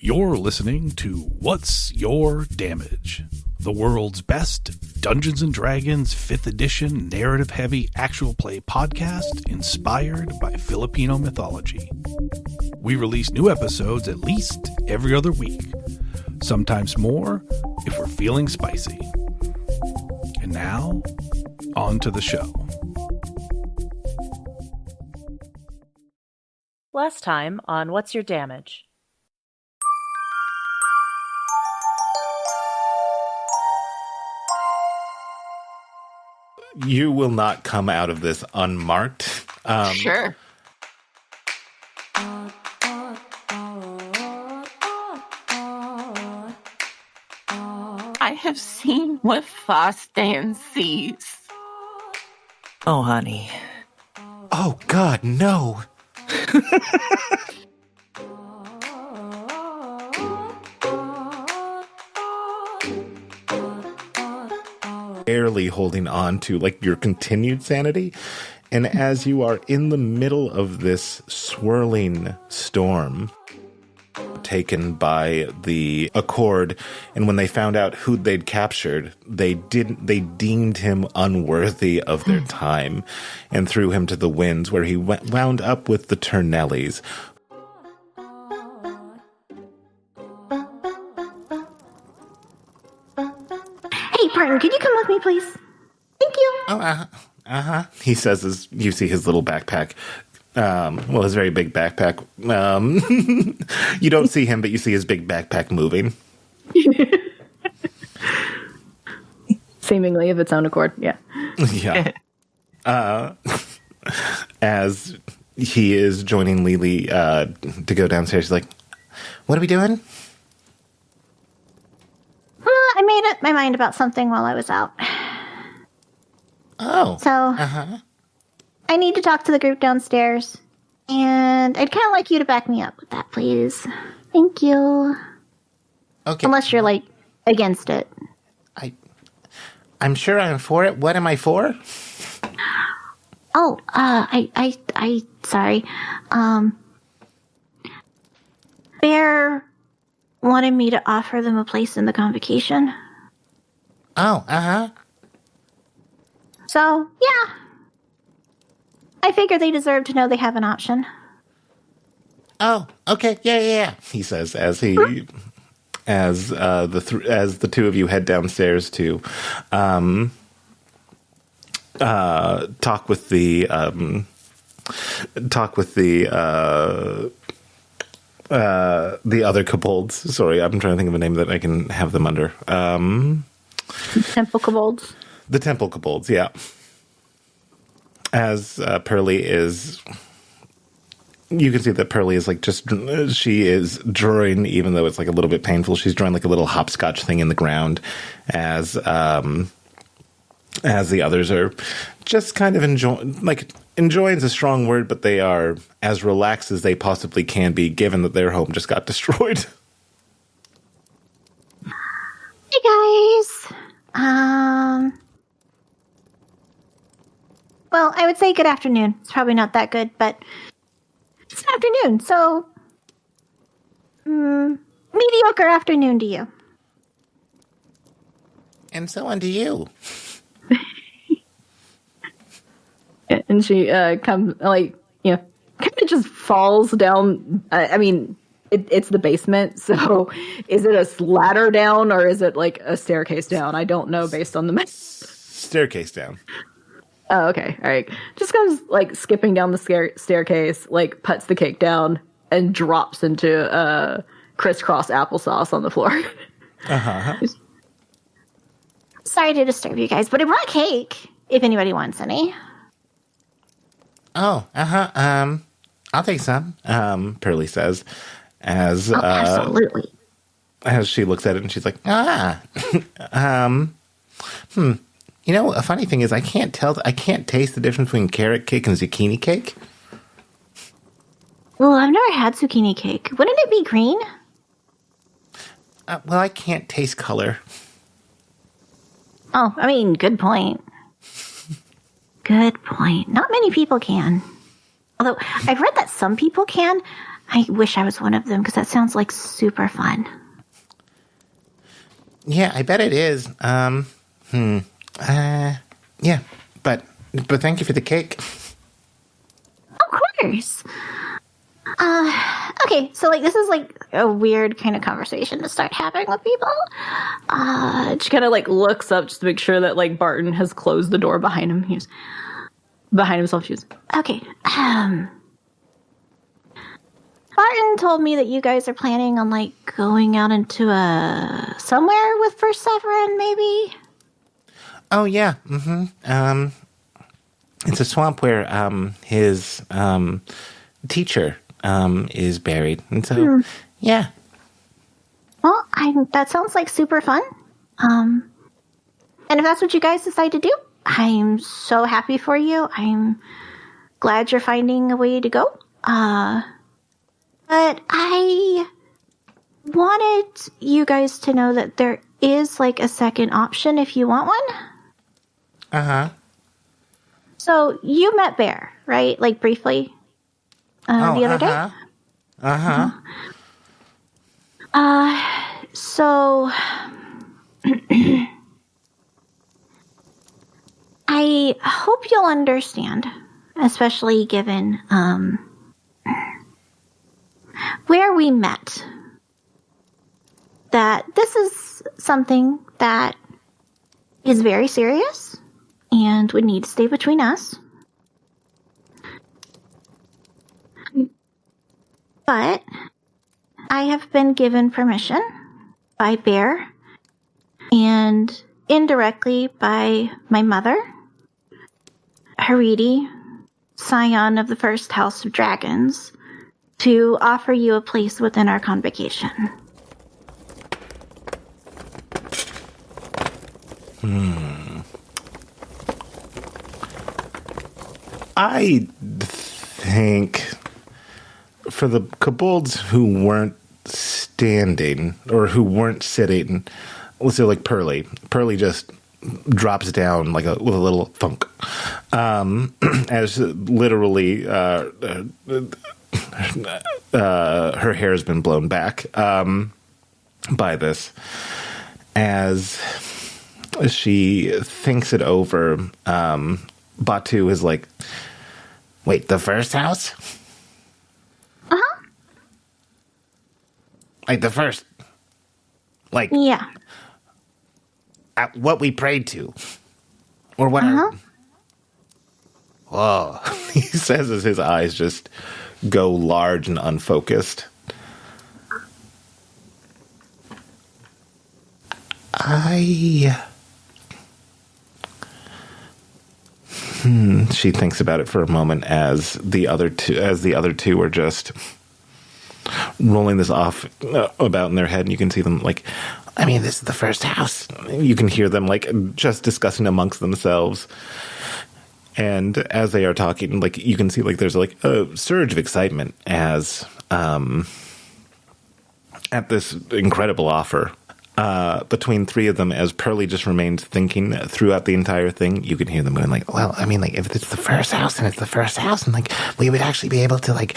You're listening to What's Your Damage? The world's best Dungeons & Dragons 5th edition narrative-heavy actual play podcast inspired by Filipino mythology. We release new episodes at least every other week, sometimes more if we're feeling spicy. And now, on to the show. Last time on What's Your Damage? You will not come out of this unmarked. Sure. I have seen what Farstand sees. Oh, honey. Oh, God, no. Barely holding on to like your continued sanity, and as you are in the middle of this swirling storm taken by the Accord, and when they found out who they'd captured, they deemed him unworthy of their time and threw him to the winds, where he wound up with the Turnellis. Hey, partner, could you come with me, please? Thank you. Oh, he says as you see his little backpack. His very big backpack. You don't see him, but you see his big backpack moving. Seemingly of its own accord, yeah. Yeah. As he is joining Lily to go downstairs, he's like, "What are we doing?" I made up my mind about something while I was out. Oh. So, I need to talk to the group downstairs. And I'd kind of like you to back me up with that, please. Thank you. Okay. Unless you're, like, against it. I'm sure I'm for it. What am I for? Oh, sorry. Bear wanted me to offer them a place in the convocation. Oh, So, yeah. I figure they deserve to know they have an option. Oh, okay, yeah. He says as the two of you head downstairs to talk with the other kobolds. Sorry, I'm trying to think of a name that I can have them under. Temple kobolds. The temple kobolds, yeah. As Pearly is, you can see that Pearly is like she is drawing, even though it's like a little bit painful. She's drawing like a little hopscotch thing in the ground, as the others are just kind of enjoying is a strong word, but they are as relaxed as they possibly can be, given that their home just got destroyed. Hey guys. Well, I would say good afternoon. It's probably not that good, but it's an afternoon, so mediocre afternoon to you. And so on to you. And she comes, kind of just falls down. It's the basement, so is it a ladder down or is it like a staircase down? I don't know based on the map. Staircase down. Oh, okay. All right. Just comes like skipping down the staircase, like puts the cake down and drops into crisscross applesauce on the floor. Sorry to disturb you guys, but I brought cake if anybody wants any. Oh, I'll take some. Pearly says, as absolutely. As she looks at it and she's like, You know, a funny thing is I can't taste the difference between carrot cake and zucchini cake. Well, I've never had zucchini cake. Wouldn't it be green? Well, I can't taste color. Oh, good point. Good point. Not many people can. Although, I've read that some people can. I wish I was one of them because that sounds like super fun. Yeah, I bet it is. Yeah, but thank you for the cake. Of course. Okay, so like this is like a weird kind of conversation to start having with people. She kind of like looks up just to make sure that like Barton has closed the door behind him. He's behind himself. She's okay. Barton told me that you guys are planning on like going out into somewhere with First Severin, maybe. Oh yeah. Mm-hmm. It's a swamp where his teacher is buried, and so yeah. Well, that sounds like super fun. And if that's what you guys decide to do, I'm so happy for you. I'm glad you're finding a way to go. But I wanted you guys to know that there is like a second option if you want one. Uh-huh. So you met Bear, right? Like briefly the other day? Uh-huh. So I hope you'll understand, especially given where we met, that this is something that is very serious and would need to stay between us. But I have been given permission by Bear and indirectly by my mother, Haridi, scion of the first House of Dragons, to offer you a place within our convocation. I think for the kobolds who weren't standing or who weren't sitting, let's say like Pearly just drops down like with a little thunk, as literally her hair has been blown back by this. As she thinks it over, Batu is like, wait, the first house? Uh-huh. Like the first, like, Yeah. What we prayed to, or what? Uh-huh. Whoa, he says as his eyes just go large and unfocused. She thinks about it for a moment as the other two are just rolling this off about in their head, and you can see them like, I mean, this is the first house. You can hear them like just discussing amongst themselves. And as they are talking, like you can see like there's like a surge of excitement as at this incredible offer between three of them, as Pearly just remains thinking throughout the entire thing. You can hear them going like, well, I mean, like if it's the first house and it's the first house, and like we would actually be able to like,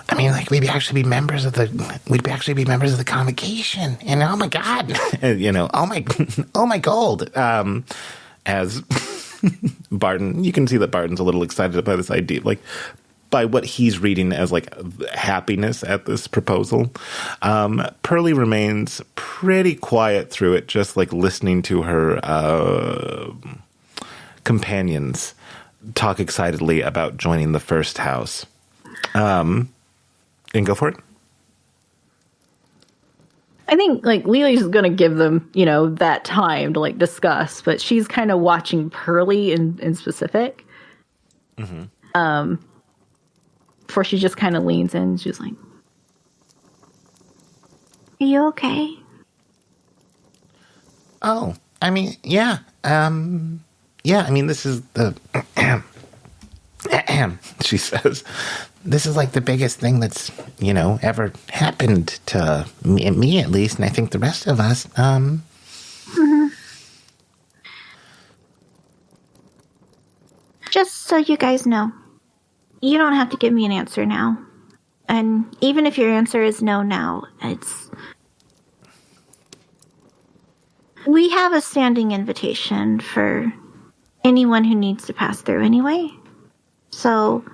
I mean, like we'd actually be members of the convocation, and oh my god, you know, oh my gold. As Barton, you can see that Barton's a little excited about this idea, like by what he's reading as like happiness at this proposal. Pearly remains pretty quiet through it, just like listening to her companions talk excitedly about joining the first house. And go for it. I think like Lily's going to give them, you know, that time to like discuss, but she's kind of watching Pearly in specific. Before she just kind of leans in, she's like, Are you okay? Oh, I mean, yeah. I mean, this is the she says, this is like the biggest thing that's, you know, ever happened to me at least, and I think the rest of us. Just so you guys know, you don't have to give me an answer now. And even if your answer is no now, we have a standing invitation for anyone who needs to pass through anyway. So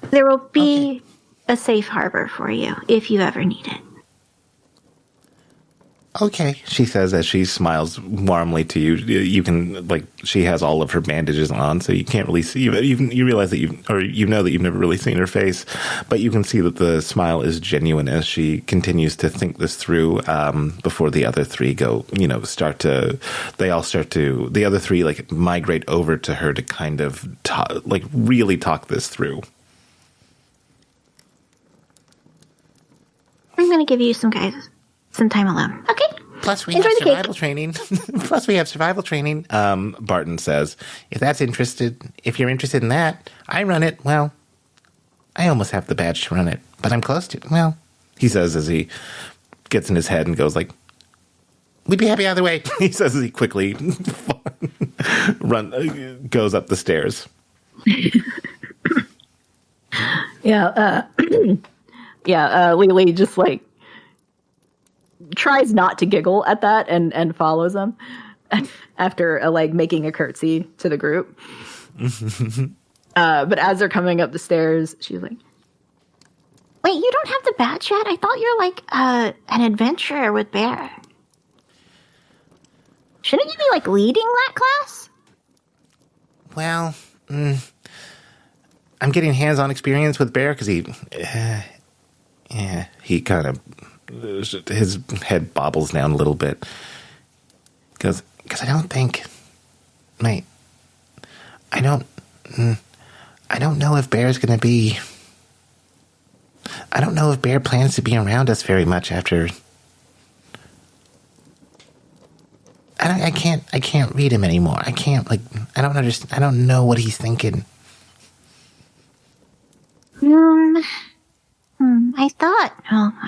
there will be a safe harbor for you if you ever need it. Okay, she says as she smiles warmly to you. You can, like, she has all of her bandages on, so you can't really see. You realize that you know that you've never really seen her face, but you can see that the smile is genuine as she continues to think this through. Before the other three go, the other three like migrate over to her to kind of really talk this through. I'm going to give you some time alone. Okay. Plus we have survival training. Barton says, if you're interested in that, I run it. Well, I almost have the badge to run it, but I'm close to, he says as he gets in his head and goes like, we'd be happy either way. He says as he quickly goes up the stairs. Lily just like tries not to giggle at that and follows him after making a curtsy to the group. But as they're coming up the stairs, she's like, wait, you don't have the badge yet? I thought you're like an adventurer with Bear. Shouldn't you be like leading that class? Well, I'm getting hands-on experience with Bear because he kind of, his head bobbles down a little bit. Because I don't know if Bear's going to be, I don't know if Bear plans to be around us very much after, I can't read him anymore. I can't, I don't understand, I don't know what he's thinking. I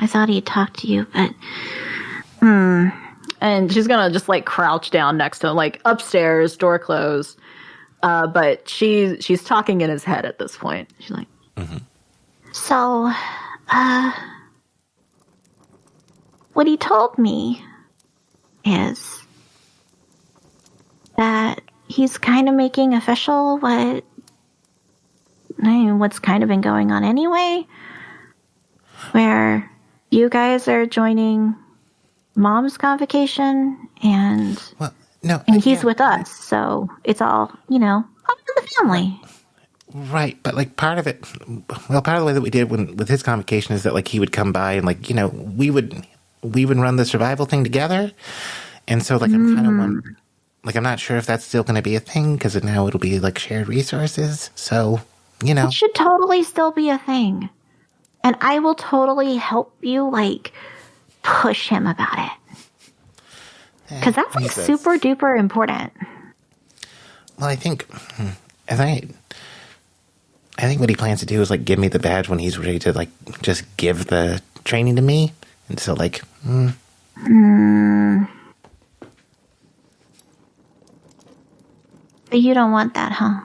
thought he'd talk to you, but... And she's gonna just, crouch down next to him, upstairs, door closed. But she's talking in his head at this point. She's like... Mm-hmm. So, what he told me is that he's kind of making official what's kind of been going on anyway, where you guys are joining Mom's convocation and he's with us, so it's all, all in the family. Right, but part of the way that we did with his convocation is that he would come by and we would run the survival thing together, and so I'm kind of wondering, I'm not sure if that's still going to be a thing because now it'll be shared resources, so it should totally still be a thing, and I will totally help you push him about it because that's super duper important. Well, I think what he plans to do is give me the badge when he's ready to just give the training to me, and so But you don't want that, huh?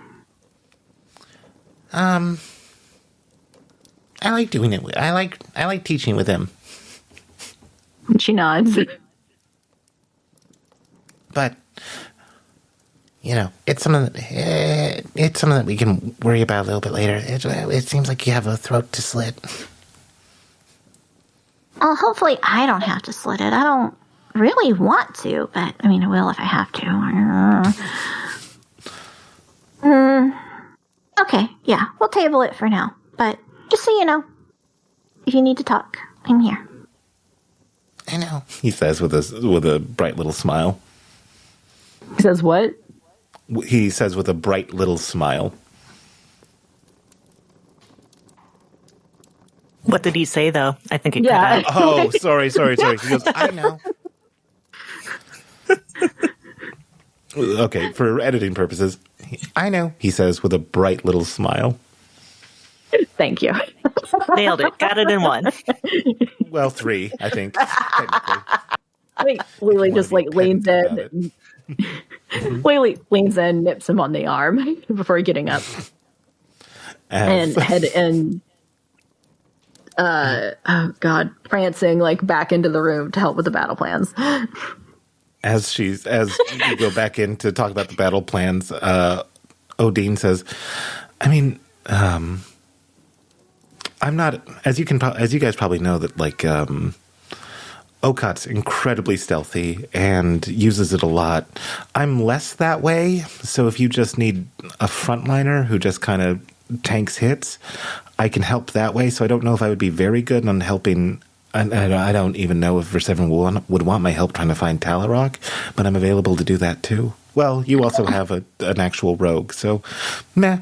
I like doing it. I like teaching with him. She nods. But it's something that we can worry about a little bit later. It seems like you have a throat to slit. Well, hopefully I don't have to slit it. I don't really want to, but I will if I have to. Okay, yeah, we'll table it for now. But just so you know, if you need to talk, I'm here. I know, he says with a bright little smile. He says what? He says with a bright little smile. What did he say, though? I think it cut out. Oh, sorry. He goes, I know. Okay, for editing purposes, I know, he says with a bright little smile. Thank you. Nailed it. Got it in one. Well, 3, I think, technically. I think Lily just leans in Whaley leans in, nips him on the arm before getting up. And prancing like back into the room to help with the battle plans. As you go back in to talk about the battle plans, Odin says, I mean, I'm not, as you guys probably know, that like Okat's incredibly stealthy and uses it a lot. I'm less that way, so if you just need a frontliner who just kind of tanks hits, I can help that way. So I don't know if I would be very good on helping. I don't even know if Verseven would want my help trying to find Talarok, but I'm available to do that too. Well, you also have an actual rogue, so meh.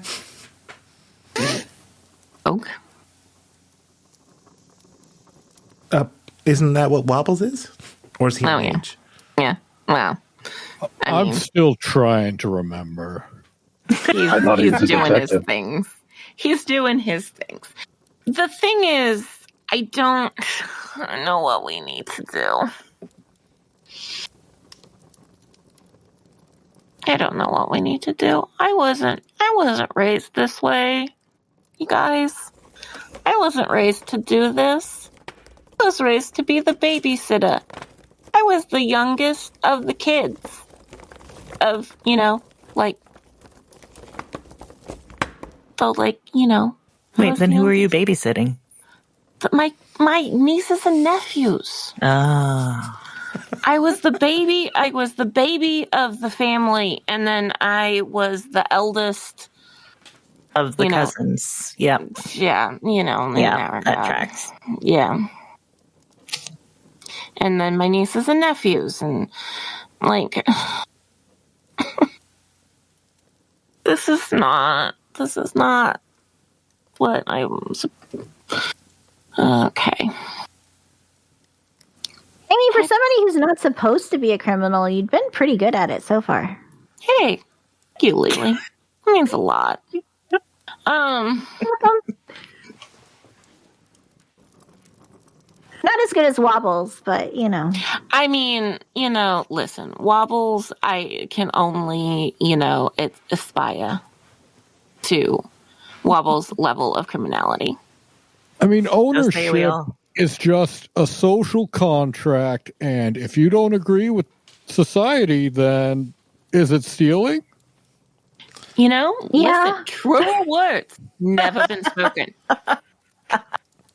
Rogue? Isn't that what Wobbles is? Or is he a mage? Yeah. Well, I'm still trying to remember. He's doing his things. He's doing his things. The thing is, I don't know what we need to do. I don't know what we need to do. I wasn't raised this way, you guys. I wasn't raised to do this. I was raised to be the babysitter. I was the youngest of the kids. Of, like... So, like, Wait, then who are you babysitting? My nieces and nephews. Ah. I was the baby of the family, and then I was the eldest of the cousins. Yep. Yeah, that tracks. Yeah. And then my nieces and nephews, and like this is not what I'm okay. I mean, for somebody who's not supposed to be a criminal, you've been pretty good at it so far. Hey, thank you, Lily. It means a lot. Not as good as Wobbles, but, I mean, listen, Wobbles, I can only, aspire to Wobbles' level of criminality. I mean, ownership is just a social contract, and if you don't agree with society, then is it stealing? Listen, true words never been spoken.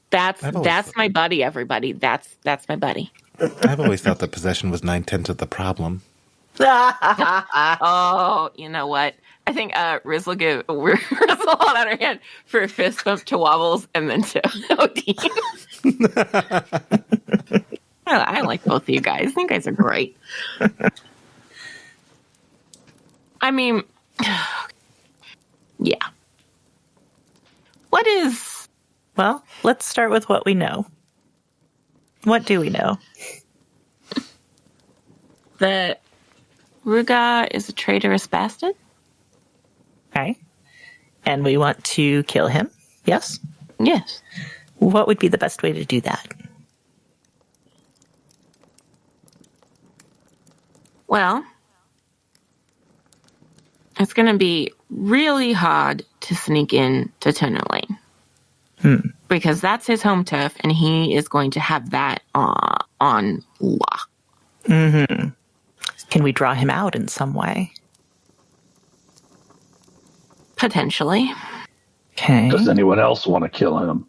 That's my buddy, everybody. That's my buddy. I've always thought that possession was 9/10 of the problem. Oh, you know what? I think Rizz will give Rizz will hold out her hand for a fist bump to Wobbles and then to Odin. I like both of you guys. You guys are great. I mean, yeah. What is... Well, let's start with what we know. What do we know? That Ruga is a traitorous bastard. Okay. And we want to kill him? Yes? Yes. What would be the best way to do that? Well, it's going to be really hard to sneak in to Turner Lane. Because that's his home turf, and he is going to have that on lock. Mm-hmm. Can we draw him out in some way? Potentially. Okay. Does anyone else want to kill him?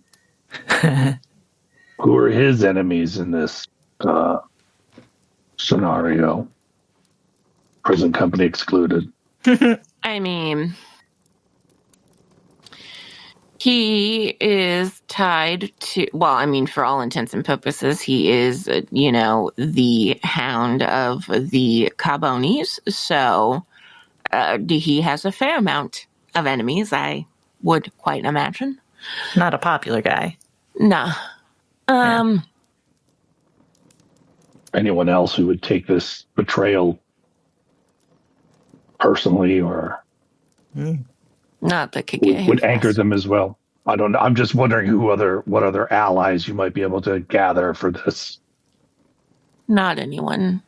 Who are his enemies in this scenario? Prison company excluded. I mean, he is tied to, well, I mean, for all intents and purposes, he is, the hound of the Carbonis. So he has a fair amount of enemies, I would quite imagine. Not a popular guy. Nah. Anyone else who would take this betrayal personally or not that could get would anchor them as well? I don't know. I'm just wondering what other allies you might be able to gather for this. Not anyone.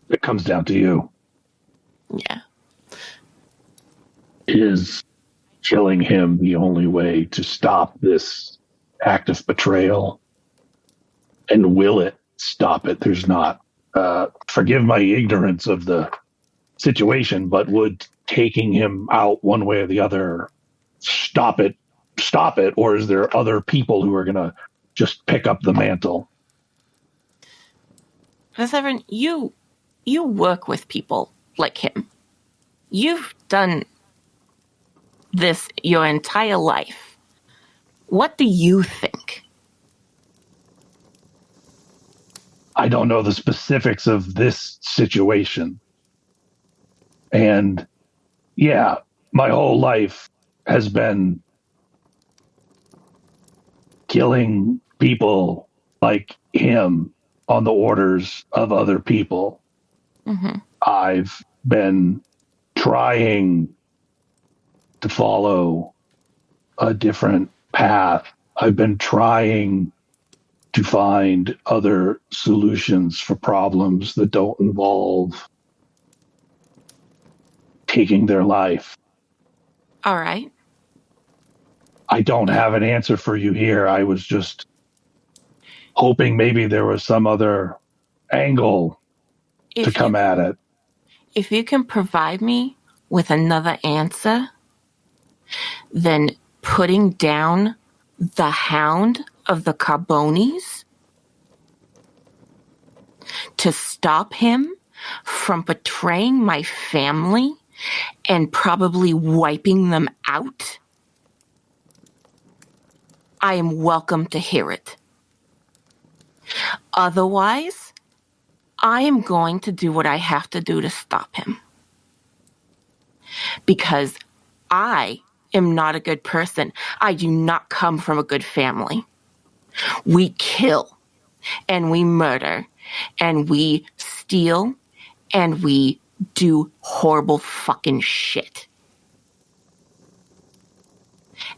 It comes down to you. Yeah. Is killing him the only way to stop this act of betrayal? And will it stop it? There's not. Forgive my ignorance of the situation, but would taking him out one way or the other stop it? Or is there other people who are going to just pick up the mantle? Severin, you work with people like him. You've done this your entire life. What do you think? I don't know the specifics of this situation. And yeah, my whole life has been killing people like him on the orders of other people. Mm-hmm. I've been trying to follow a different path. I've been trying to find other solutions for problems that don't involve taking their life. All right. I don't have an answer for you here. I was just hoping maybe there was some other angle to come at it. If you can provide me with another answer, then putting down the Hound of the Carbonis to stop him from betraying my family and probably wiping them out, I am welcome to hear it. Otherwise, I am going to do what I have to do to stop him. Because I am not a good person. I do not come from a good family. We kill, and we murder, and we steal, and we do horrible fucking shit.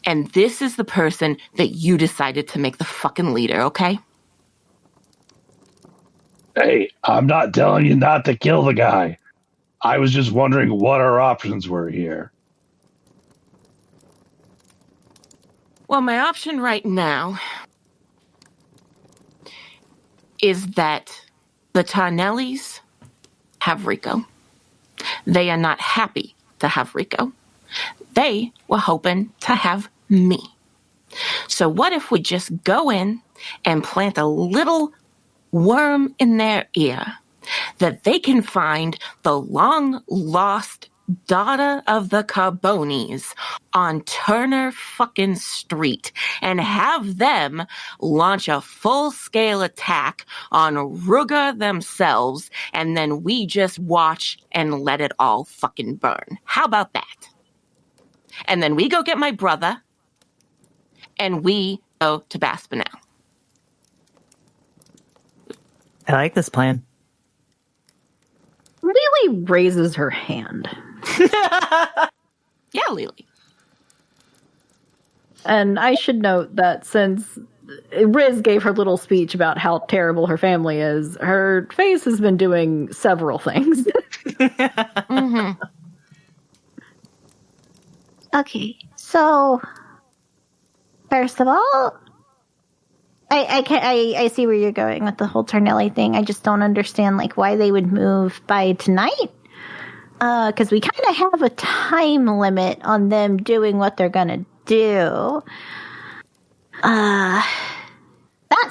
And this is the person that you decided to make the fucking leader, okay? Hey, I'm not telling you not to kill the guy. I was just wondering what our options were here. Well, my option right now is that the Tarnellis have Rico. They are not happy to have Rico. They were hoping to have me. So what if we just go in and plant a little worm in their ear that they can find the long-lost daughter of the Carbonis on Turner fucking Street and have them launch a full-scale attack on Ruger themselves, and then we just watch and let it all fucking burn. How about that? And then we go get my brother, and we go to Baspinell. I like this plan. Lily raises her hand. Yeah, Lily. And I should note that since Rizz gave her little speech about how terrible her family is, her face has been doing several things. Mm-hmm. Okay, so first of all, I see where you're going with the whole Tarnelli thing. I just don't understand why they would move by tonight. Because we kind of have a time limit on them doing what they're gonna do. That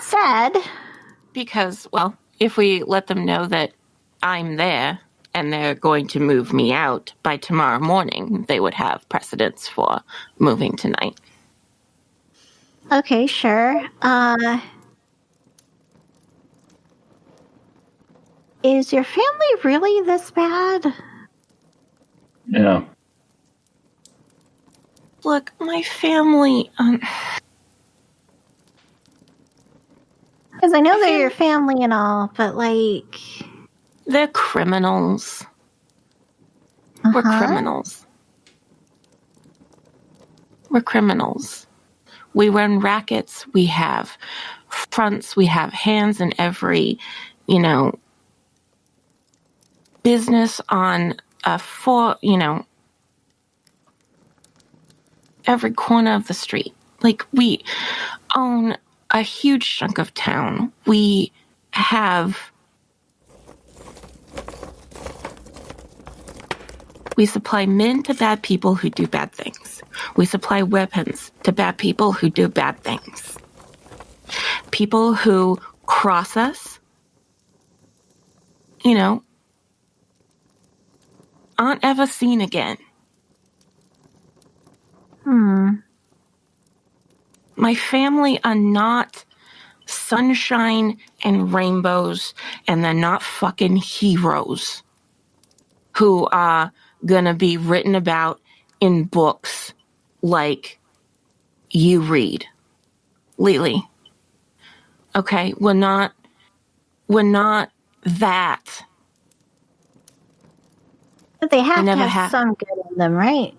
said, Because, well, if we let them know that I'm there and they're going to move me out by tomorrow morning, they would have precedence for moving tonight. okay, sure. Is your family really this bad? Yeah. Look, my family, Because I know they're your family and all, but they're criminals. We're criminals. We're criminals. We run rackets. We have fronts. We have hands in every, business on for, every corner of the street. Like, we own a huge chunk of town. We supply men to bad people who do bad things. We supply weapons to bad people who do bad things. People who cross us, aren't ever seen again. My family are not sunshine and rainbows, and they're not fucking heroes who are gonna be written about in books like you read. Lily. Okay, we're not that. But they have to have some good in them, right?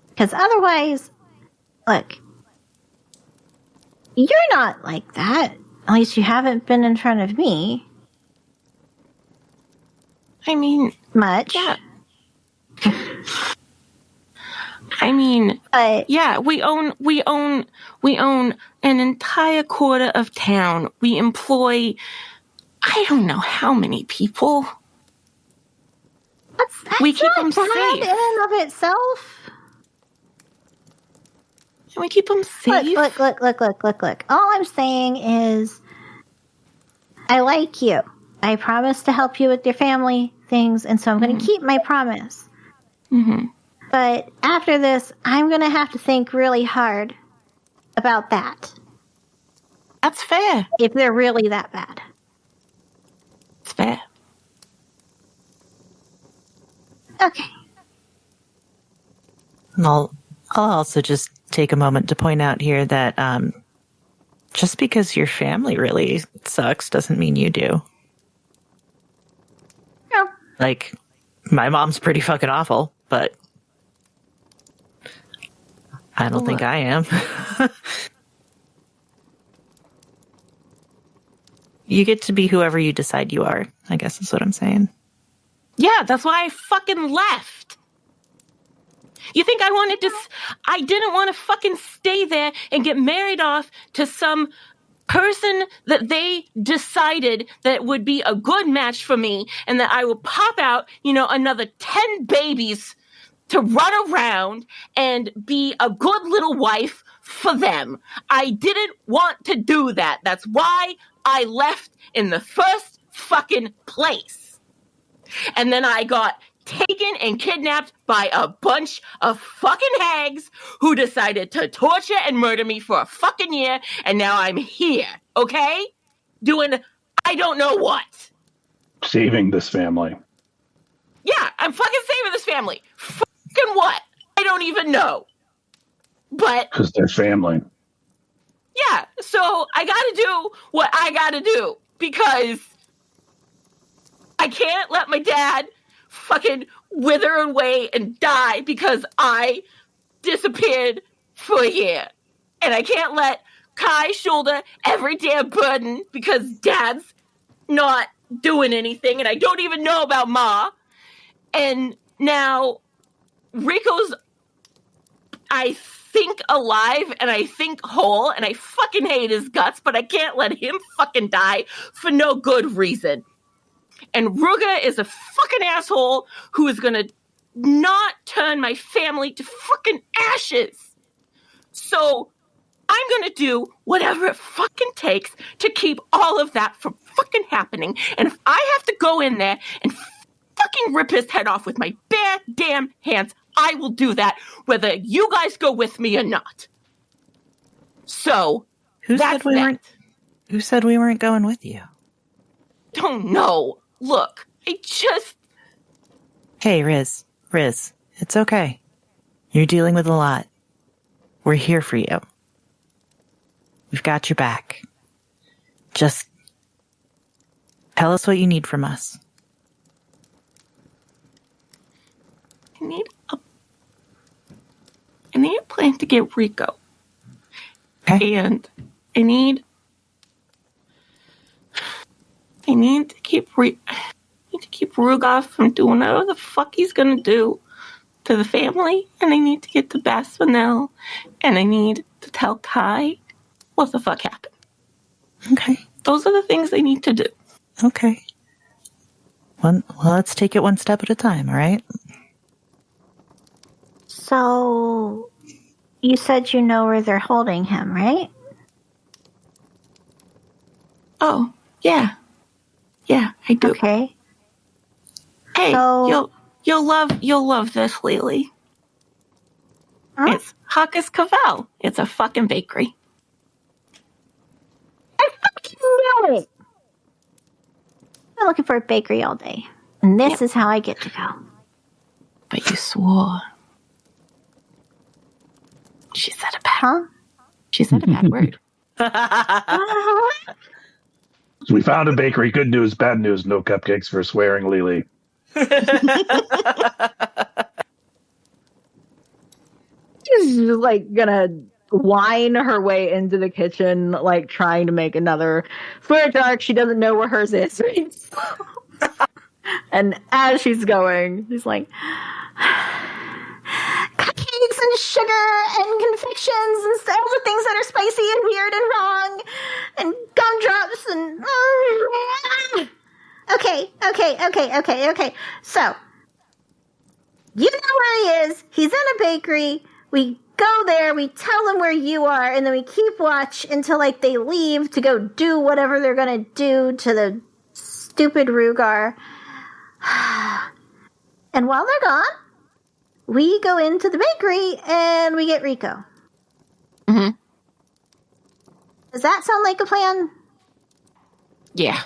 Because otherwise, look, you're not like that. At least you haven't been in front of me. I mean, much. Yeah. I mean, yeah, we own an entire quarter of town. We employ, I don't know how many people. We keep them safe in and of itself. And we keep them safe. Look. All I'm saying is, I like you. I promised to help you with your family things, and so I'm going to keep my promise. Mm-hmm. But after this, I'm going to have to think really hard about that. That's fair. If they're really that bad. It's fair. Okay. I'll also just take a moment to point out here that just because your family really sucks doesn't mean you do. No. Like, my mom's pretty fucking awful, but I don't think I am. You get to be whoever you decide you are, I guess is what I'm saying. Yeah, that's why I fucking left. You think I didn't want to fucking stay there and get married off to some person that they decided that would be a good match for me, and that I would pop out, another 10 babies to run around and be a good little wife for them. I didn't want to do that. That's why I left in the first fucking place. And then I got taken and kidnapped by a bunch of fucking hags who decided to torture and murder me for a fucking year, and now I'm here, okay? Doing I don't know what. Saving this family. Yeah, I'm fucking saving this family. Fucking what? I don't even know. But... because they're family. Yeah, so I gotta do what I gotta do, because I can't let my dad fucking wither away and die because I disappeared for a year. And I can't let Kai shoulder every damn burden because Dad's not doing anything, and I don't even know about Ma. And now Rico's, I think, alive, and I think whole, and I fucking hate his guts, but I can't let him fucking die for no good reason. And Ruga is a fucking asshole who is gonna not turn my family to fucking ashes. So I'm gonna do whatever it fucking takes to keep all of that from fucking happening. And if I have to go in there and fucking rip his head off with my bare damn hands, I will do that, whether you guys go with me or not. So, Who said we weren't going with you? Don't know. Look, Hey, Rizz, it's okay. You're dealing with a lot. We're here for you. We've got your back. Just tell us what you need from us. I need a plan to get Rico. Okay. And I need to keep need to keep Rugoff from doing whatever the fuck he's gonna do to the family, and I need to get to Bassvanel, and I need to tell Kai what the fuck happened. Okay. Those are the things I need to do. Okay. Well, let's take it one step at a time, all right? So, you said you know where they're holding him, right? Oh, yeah. Yeah, I do. Okay. Hey, So- you'll love this, Lily. Huh? It's Huckus Cavell. It's a fucking bakery. I fucking knew it! I'm looking for a bakery all day. And this is how I get to go. But you swore. She said a bad Huh? She said a bad word. We found a bakery. Good news, bad news. No cupcakes for swearing Lily. She's just like gonna whine her way into the kitchen, like trying to make another swear jar. She doesn't know where hers is. Right? And as she's going, she's like, Cupcakes and sugar and confections and all the things that are spicy and weird and wrong and gumdrops and okay. So you know where he is. He's in a bakery. We go there, we tell them where you are, and then we keep watch until like they leave to go do whatever they're gonna do to the stupid Rugar. And while they're gone, we go into the bakery and we get Rico. Mm-hmm. Does that sound like a plan? Yeah.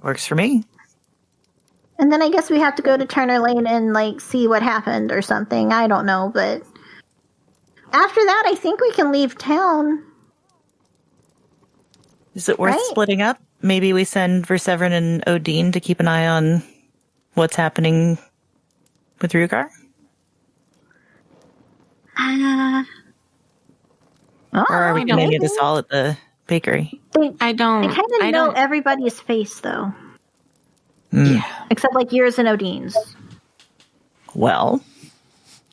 Works for me. And then I guess we have to go to Turner Lane and like see what happened or something. I don't know, but after that, I think we can leave town. Is it worth splitting up? Maybe we send Verseverin and Odin to keep an eye on what's happening with Rugar? Or are we going to get us all at the bakery? I don't. I kind of know everybody's face, though. Yeah. Except like yours and Odin's. Well,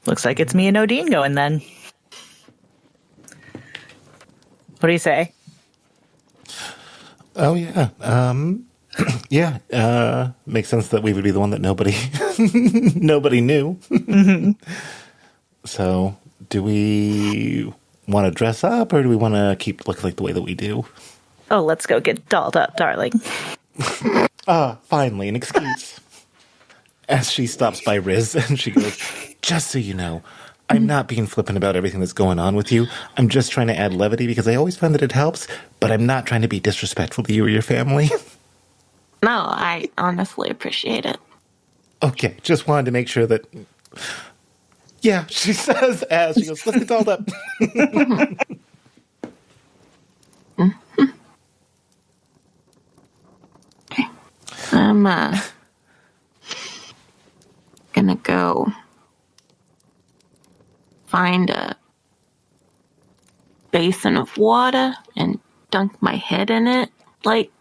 looks like it's me and Odin going then. What do you say? Oh, yeah. Yeah. Makes sense that we would be the one that nobody knew. Mm-hmm. So, do we want to dress up or do we want to keep looking like the way that we do? Oh, let's go get dolled up, darling. Finally, an excuse. As she stops by Rizz and she goes, just so you know, I'm not being flippant about everything that's going on with you. I'm just trying to add levity because I always find that it helps, but I'm not trying to be disrespectful to you or your family. No, I honestly appreciate it. Okay, just wanted to make sure that... Yeah, she says as she goes, let's get dolled up. Okay. I'm gonna go find a basin of water and dunk my head in it like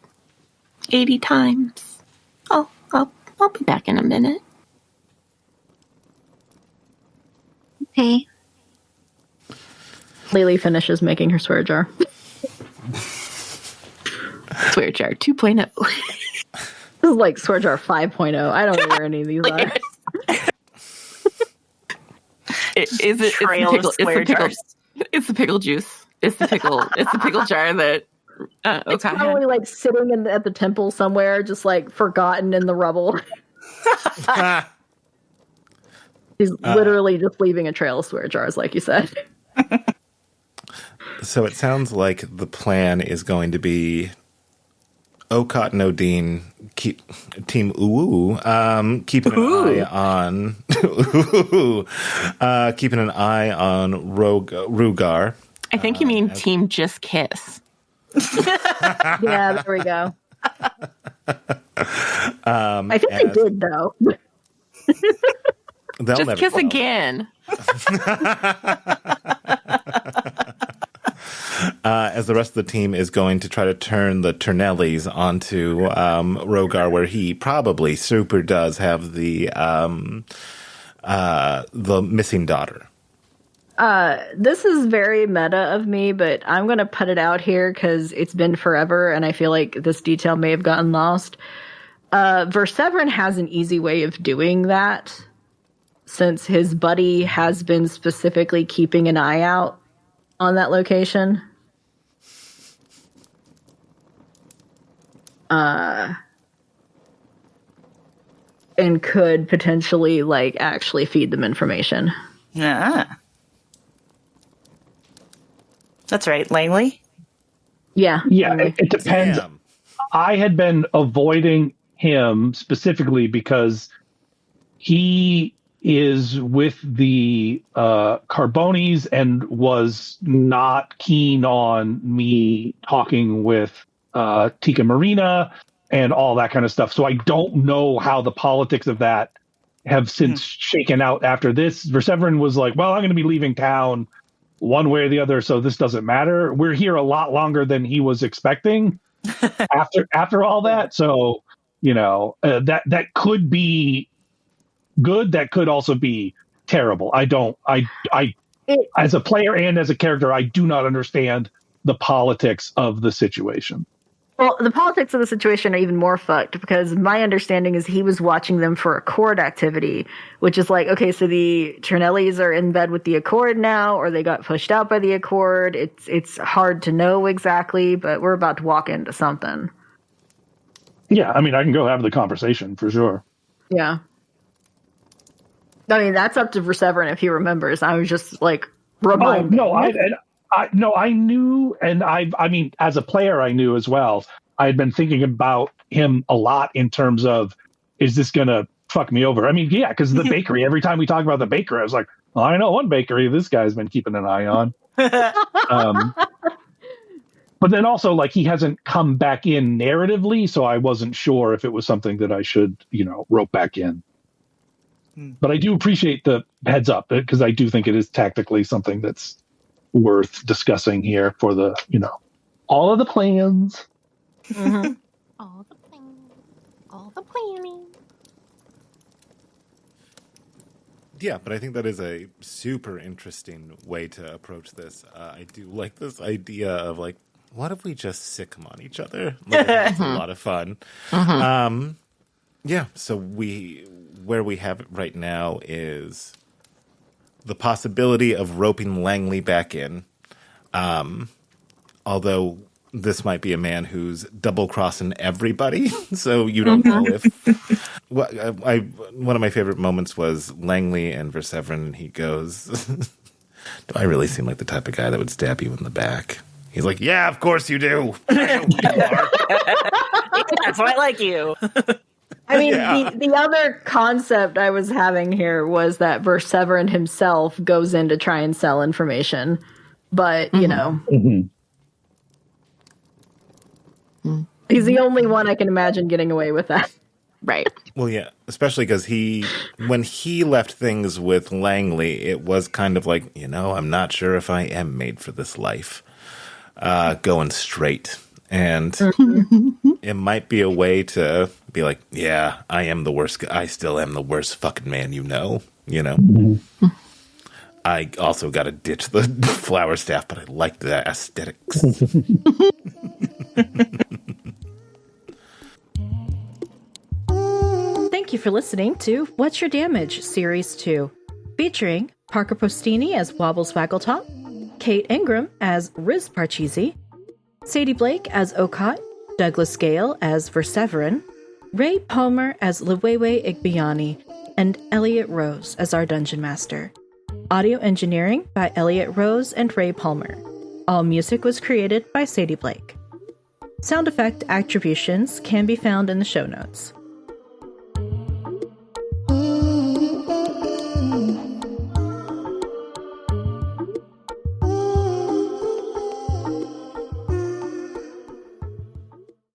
80 times. I'll be back in a minute. Okay. Lily finishes making her swear jar. Swear jar 2.0. This is like swear jar 5.0. I don't know where any of these are. It's the pickle juice. It's the pickle jar that It's probably like sitting at the temple somewhere, just like forgotten in the rubble. He's literally just leaving a trail of swear jars, like you said. So it sounds like the plan is going to be Okot and Odin keep Team keeping an eye on keeping an eye on Rugar. I think you mean Team Just Kiss. Yeah, there we go. I think they did though. Just kiss again. as the rest of the team is going to try to turn the Turnellis onto Rogar, where he probably super does have the missing daughter. This is very meta of me, but I'm going to put it out here because it's been forever, and I feel like this detail may have gotten lost. Verseverin has an easy way of doing that, since his buddy has been specifically keeping an eye out on that location. And could potentially, like, actually feed them information. Yeah. That's right. Langley? Yeah. Yeah, it depends. Damn. I had been avoiding him specifically because he is with the Carbonis and was not keen on me talking with Tika Marina and all that kind of stuff. So I don't know how the politics of that have since shaken out after this. Verseverin was like, well, I'm going to be leaving town one way or the other, so this doesn't matter. We're here a lot longer than he was expecting after all that. So, you know, that could be good. That could also be terrible. I as a player and as a character, I do not understand the politics of the situation. Well, the politics of the situation are even more fucked because my understanding is he was watching them for Accord activity, which is like, okay, so the Turnellis are in bed with the Accord now, or they got pushed out by the Accord. It's hard to know exactly, but we're about to walk into something. Yeah, I mean, I can go have the conversation for sure. Yeah. I mean, that's up to Verseverin if he remembers. I was just like reminding. I knew, and I mean, as a player, I knew as well. I had been thinking about him a lot in terms of, is this going to fuck me over? I mean, yeah, because the bakery, every time we talk about the bakery, I was like, well, I know one bakery this guy's been keeping an eye on. But then also, like, he hasn't come back in narratively, so I wasn't sure if it was something that I should, rope back in. But I do appreciate the heads up, because I do think it is tactically something that's worth discussing here for the, all of the plans. Mm-hmm. All the plans. All the planning. Yeah, but I think that is a super interesting way to approach this. I do like this idea of, like, what if we just sick them on each other? Like, it's a lot of fun. Yeah, so where we have it right now is the possibility of roping Langley back in. Although this might be a man who's double-crossing everybody, so you don't know if... one of my favorite moments was Langley and Verseverin. He goes, do I really seem like the type of guy that would stab you in the back? He's like, yeah, of course you do. I know who you are. That's why I like you. I mean, the other concept I was having here was that Verseverin himself goes in to try and sell information. But, he's the only one I can imagine getting away with that. Right. Well, yeah, especially because when he left things with Langley, it was kind of like, I'm not sure if I am made for this life. Going straight. And it might be a way to be like, yeah, I am the worst. I still am the worst fucking man, I also got to ditch the flower staff, but I like the aesthetics. Thank you for listening to What's Your Damage? Series 2, featuring Parker Postini as Wobbles Waggletop, Kate Ingram as Rizz Parcheesi, Sadie Blake as Okot, Douglas Gale as Verseverin, Ray Palmer as Lewewe Igbiani, and Elliot Rose as our Dungeon Master. Audio engineering by Elliot Rose and Ray Palmer. All music was created by Sadie Blake. Sound effect attributions can be found in the show notes.